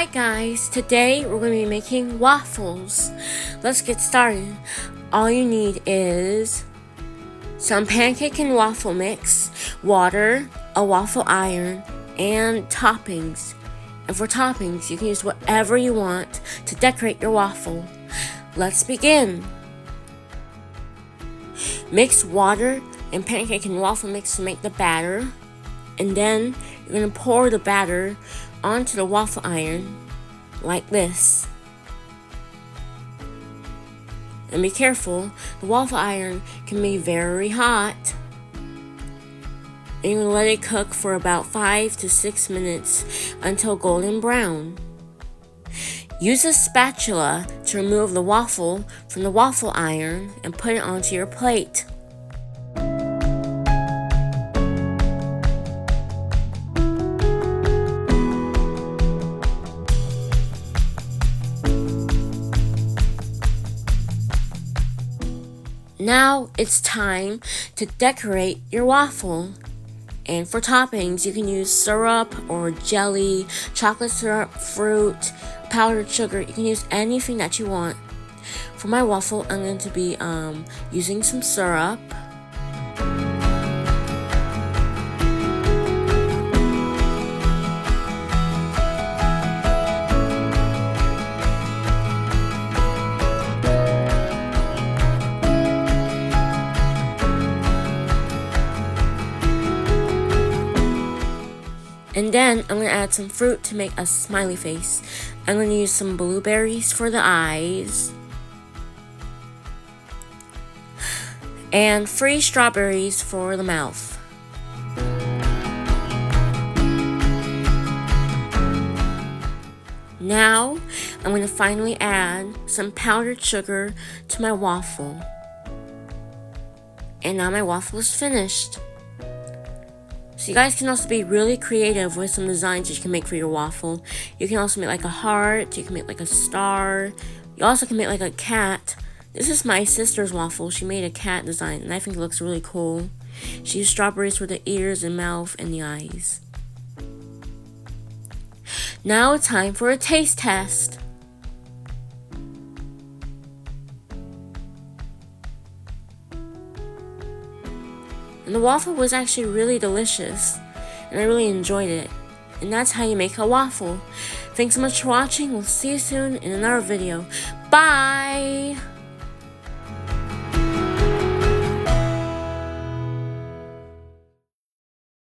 Alright guys, today we're going to be making waffles. Let's get started. All you need is some pancake and waffle mix, water, a waffle iron, and toppings. And for toppings, you can use whatever you want to decorate your waffle. Let's begin. Mix water and pancake and waffle mix to make the batter. And then you're going to pour the batter onto the waffle iron like this. And be careful, the waffle iron can be very hot. And you're going to let it cook for about 5 to 6 minutes until golden brown. Use a spatula to remove the waffle from the waffle iron and put it onto your plate. Now it's time to decorate your waffle. And for toppings, you can use syrup or jelly, chocolate syrup, fruit, powdered sugar. You can use anything that you want. For my waffle, I'm going to be using some syrup. And then I'm going to add some fruit to make a smiley face. I'm going to use some blueberries for the eyes. And free strawberries for the mouth. Now I'm going to finally add some powdered sugar to my waffle. And now my waffle is finished. So you guys can also be really creative with some designs that you can make for your waffle. You can also make like a heart, you can make like a star. You also can make like a cat. This is my sister's waffle. She made a cat design and I think it looks really cool. She used strawberries for the ears and mouth and the eyes. Now it's time for a taste test. And the waffle was actually really delicious, and I really enjoyed it. And that's how you make a waffle. Thanks so much for watching. We'll see you soon in another video. Bye!